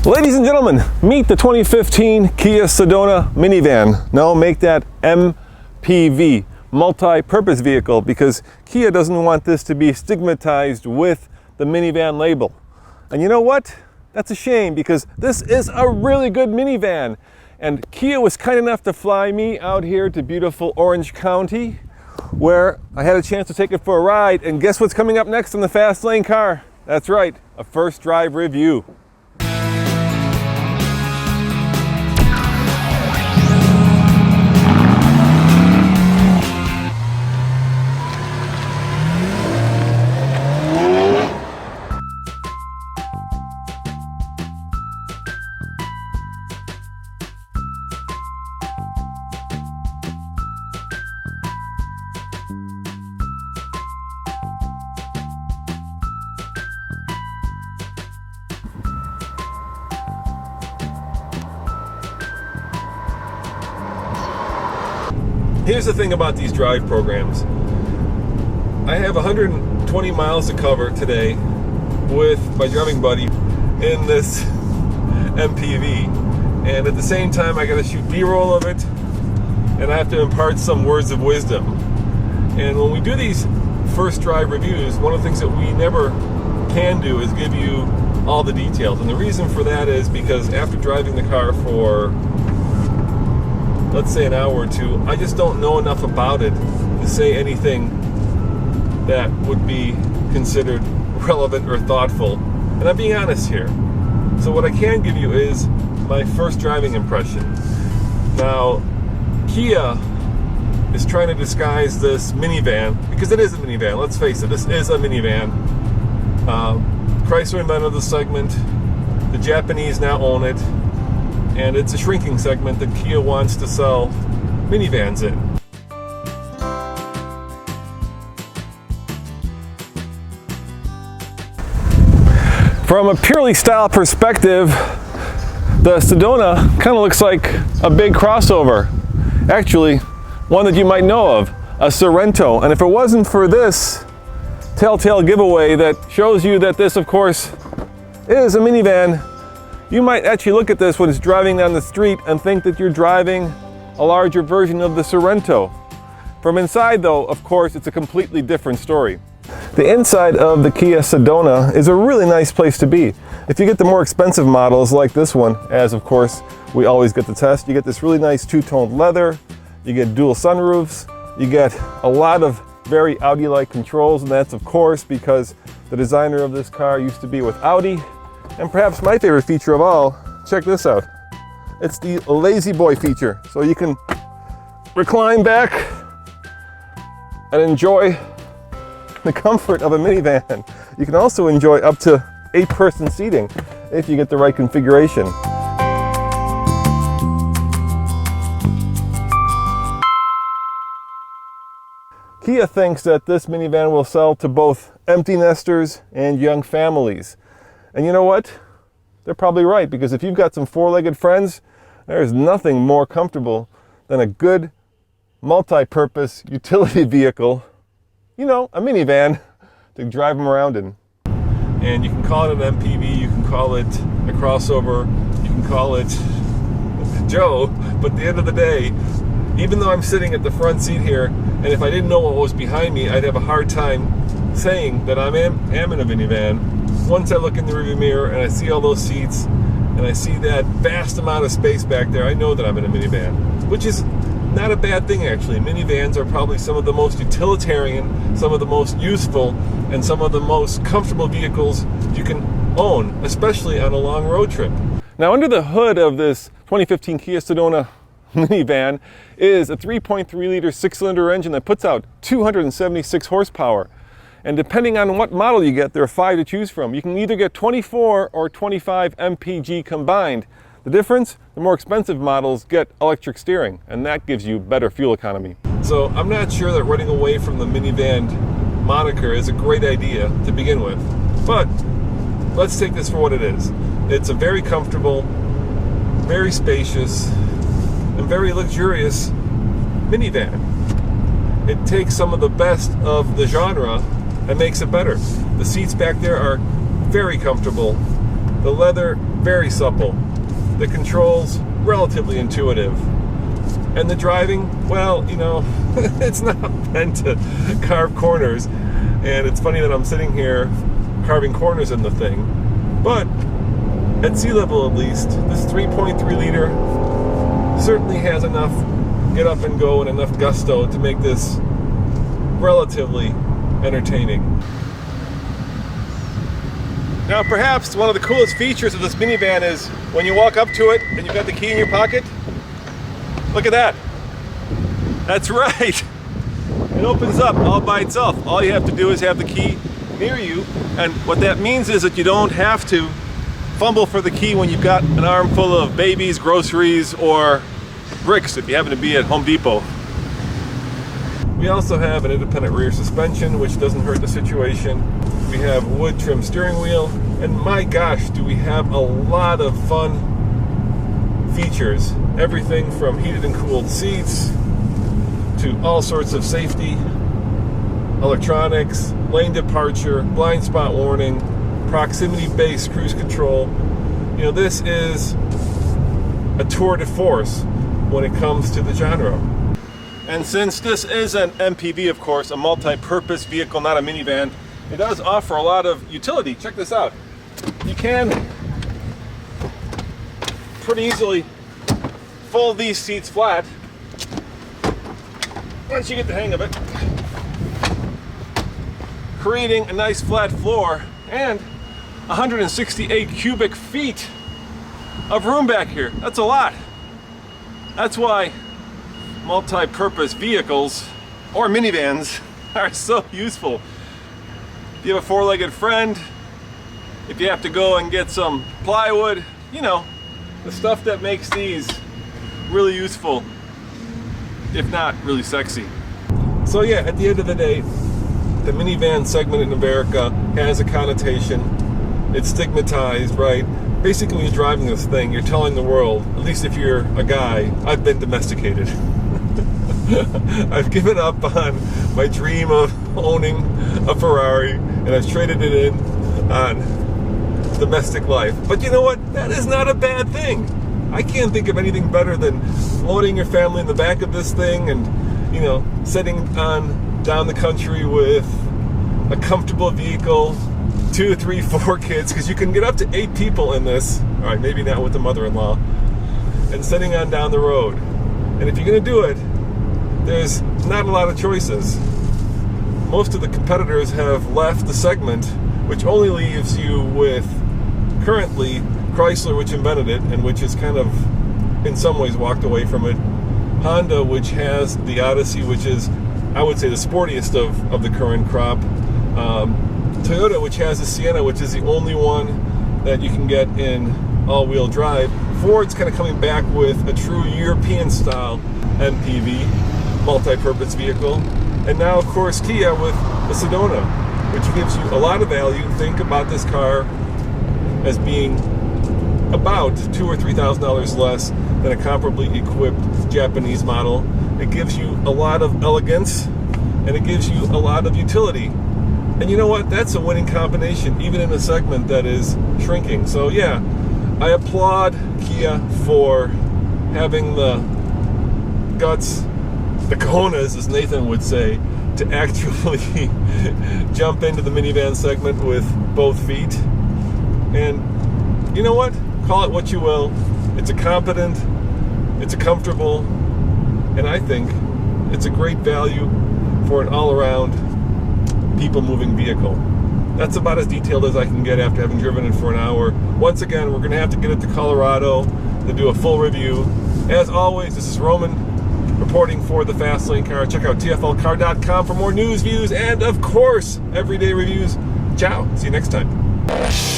Ladies and gentlemen, meet the 2015 Kia Sedona minivan. No, make that MPV, multi-purpose vehicle, because Kia doesn't want this to be stigmatized with the minivan label. And you know what? That's a shame, because this is a really good minivan. And Kia was kind enough to fly me out here to beautiful Orange County, where I had a chance to take it for a ride. And guess what's coming up next in the fast lane car? That's right, a first drive review. Here's the thing about these drive programs. I have 120 miles to cover today with my driving buddy in this MPV. And at the same time, I gotta shoot B-roll of it, and I have to impart some words of wisdom. And when we do these first drive reviews, one of the things that we never can do is give you all the details. And the reason for that is because after driving the car for, let's say, an hour or two, I just don't know enough about it to say anything that would be considered relevant or thoughtful. And I'm being honest here. So what I can give you is my first driving impression. Now, Kia is trying to disguise this minivan, because it is a minivan, let's face it, this is a minivan. Chrysler invented the segment, the Japanese now own it, and it's a shrinking segment that Kia wants to sell minivans in. From a purely style perspective, the Sedona kind of looks like a big crossover. Actually, one that you might know of, a Sorento. And if it wasn't for this telltale giveaway that shows you that this, of course, is a minivan, you might actually look at this when it's driving down the street and think that you're driving a larger version of the Sorento. From inside, though, of course, it's a completely different story. The inside of the Kia Sedona is a really nice place to be. If you get the more expensive models like this one, as of course we always get to test, you get this really nice two-toned leather, you get dual sunroofs, you get a lot of very Audi-like controls, and that's of course because the designer of this car used to be with Audi. And perhaps my favorite feature of all, check this out. It's the lazy boy feature. So you can recline back and enjoy the comfort of a minivan. You can also enjoy up to 8-person seating if you get the right configuration. Kia thinks that this minivan will sell to both empty nesters and young families. And you know what? They're probably right, because if you've got some four-legged friends, there's nothing more comfortable than a good multi-purpose utility vehicle, you know, a minivan, to drive them around in. And you can call it an MPV, you can call it a crossover, you can call it Joe, but at the end of the day, even though I'm sitting at the front seat here, and if I didn't know what was behind me, I'd have a hard time saying that I am in a minivan. Once I look in the rearview mirror and I see all those seats and I see that vast amount of space back there, I know that I'm in a minivan, which is not a bad thing actually. Minivans are probably some of the most utilitarian, some of the most useful, and some of the most comfortable vehicles you can own, especially on a long road trip. Now, under the hood of this 2015 Kia Sedona minivan is a 3.3-liter 6-cylinder engine that puts out 276 horsepower. And depending on what model you get, there are 5 to choose from. You can either get 24 or 25 mpg combined. The difference, the more expensive models get electric steering, and that gives you better fuel economy. So I'm not sure that running away from the minivan moniker is a great idea to begin with. But let's take this for what it is. It's a very comfortable, very spacious, and very luxurious minivan. It takes some of the best of the genre and makes it better. The seats back there are very comfortable. The leather, very supple. The controls, relatively intuitive. And the driving, well, you know, it's not meant to carve corners. And it's funny that I'm sitting here carving corners in the thing. But at sea level, at least, this 3.3 liter certainly has enough get up and go and enough gusto to make this relatively entertaining. Now, perhaps one of the coolest features of this minivan is when you walk up to it and you've got the key in your pocket. Look at that. That's right. It opens up all by itself. All you have to do is have the key near you, and what that means is that you don't have to fumble for the key when you've got an armful of babies, groceries, or bricks if you happen to be at Home Depot. We also have an independent rear suspension, which doesn't hurt the situation. We have wood trim steering wheel, and my gosh, do we have a lot of fun features. Everything from heated and cooled seats to all sorts of safety, electronics, lane departure, blind spot warning, proximity-based cruise control. You know, this is a tour de force when it comes to the genre. And since this is an MPV, of course, a multi-purpose vehicle, not a minivan, it does offer a lot of utility. Check this out. You can pretty easily fold these seats flat once you get the hang of it, creating a nice flat floor and 168 cubic feet of room back here. That's a lot. That's why multi-purpose vehicles or minivans are so useful. If you have a four-legged friend, if you have to go and get some plywood, you know, the stuff that makes these really useful, if not really sexy. So yeah, at the end of the day, the minivan segment in America has a connotation. It's stigmatized, right? Basically, when you're driving this thing, you're telling the world, at least if you're a guy, I've been domesticated. I've given up on my dream of owning a Ferrari, and I've traded it in on domestic life. But you know what? That is not a bad thing. I can't think of anything better than loading your family in the back of this thing and, you know, setting on down the country with a comfortable vehicle, 2, 3, 4 kids, because you can get up to 8 people in this. All right, maybe not with the mother-in-law. And setting on down the road. And if you're going to do it, there's not a lot of choices. Most of the competitors have left the segment, which only leaves you with currently Chrysler, which invented it and which has kind of in some ways walked away from it, Honda, which has the Odyssey, which is, I would say, the sportiest of the current crop, Toyota, which has the Sienna, which is the only one that you can get in all-wheel drive. Ford's kind of coming back with a true European-style MPV, multi-purpose vehicle. And now, of course, Kia with the Sedona, which gives you a lot of value. Think about this car as being about $2,000 or $3,000 less than a comparably equipped Japanese model. It gives you a lot of elegance, and it gives you a lot of utility. And you know what? That's a winning combination, even in a segment that is shrinking. So yeah, I applaud Kia for having the guts, the cojones, as Nathan would say, to actually jump into the minivan segment with both feet. And you know what? Call it what you will. It's a competent, it's a comfortable, and I think it's a great value for an all-around people-moving vehicle. That's about as detailed as I can get after having driven it for an hour. Once again, we're going to have to get it to Colorado to do a full review. As always, this is Roman reporting for the Fast Lane Car. Check out tflcar.com for more news, views, and of course, everyday reviews. Ciao. See you next time.